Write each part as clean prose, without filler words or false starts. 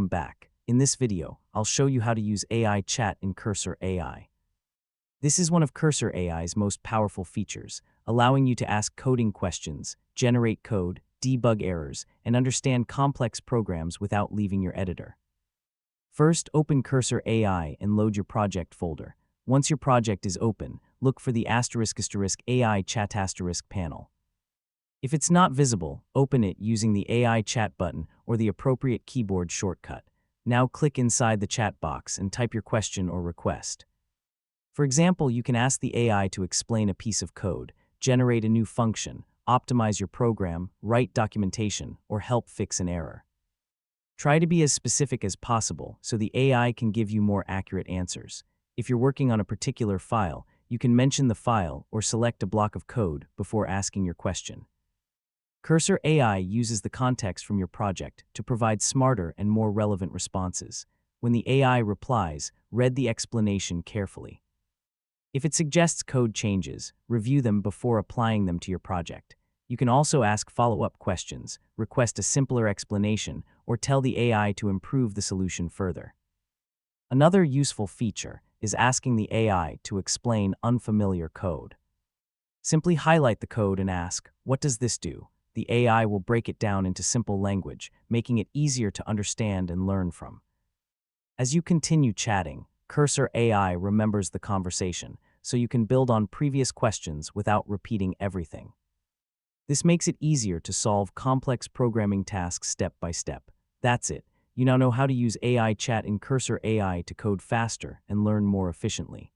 welcome back. In this video, I'll show you how to use AI chat in Cursor AI. This is one of Cursor AI's most powerful features, allowing you to ask coding questions, generate code, debug errors, and understand complex programs without leaving your editor. First, open Cursor AI and load your project folder. Once your project is open, look for the **AI chat * panel. If it's not visible, open it using the AI chat button or the appropriate keyboard shortcut. Now click inside the chat box and type your question or request. For example, you can ask the AI to explain a piece of code, generate a new function, optimize your program, write documentation, or help fix an error. Try to be as specific as possible so the AI can give you more accurate answers. If you're working on a particular file, you can mention the file or select a block of code before asking your question. Cursor AI uses the context from your project to provide smarter and more relevant responses. When the AI replies, read the explanation carefully. If it suggests code changes, review them before applying them to your project. You can also ask follow-up questions, request a simpler explanation, or tell the AI to improve the solution further. Another useful feature is asking the AI to explain unfamiliar code. Simply highlight the code and ask, "What does this do?" The AI will break it down into simple language, making it easier to understand and learn from. As you continue chatting, Cursor AI remembers the conversation, so you can build on previous questions without repeating everything. This makes it easier to solve complex programming tasks step by step. That's it. You now know how to use AI chat in Cursor AI to code faster and learn more efficiently.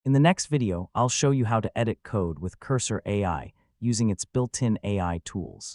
In the next video, I'll show you how to edit code with Cursor AI using its built-in AI tools.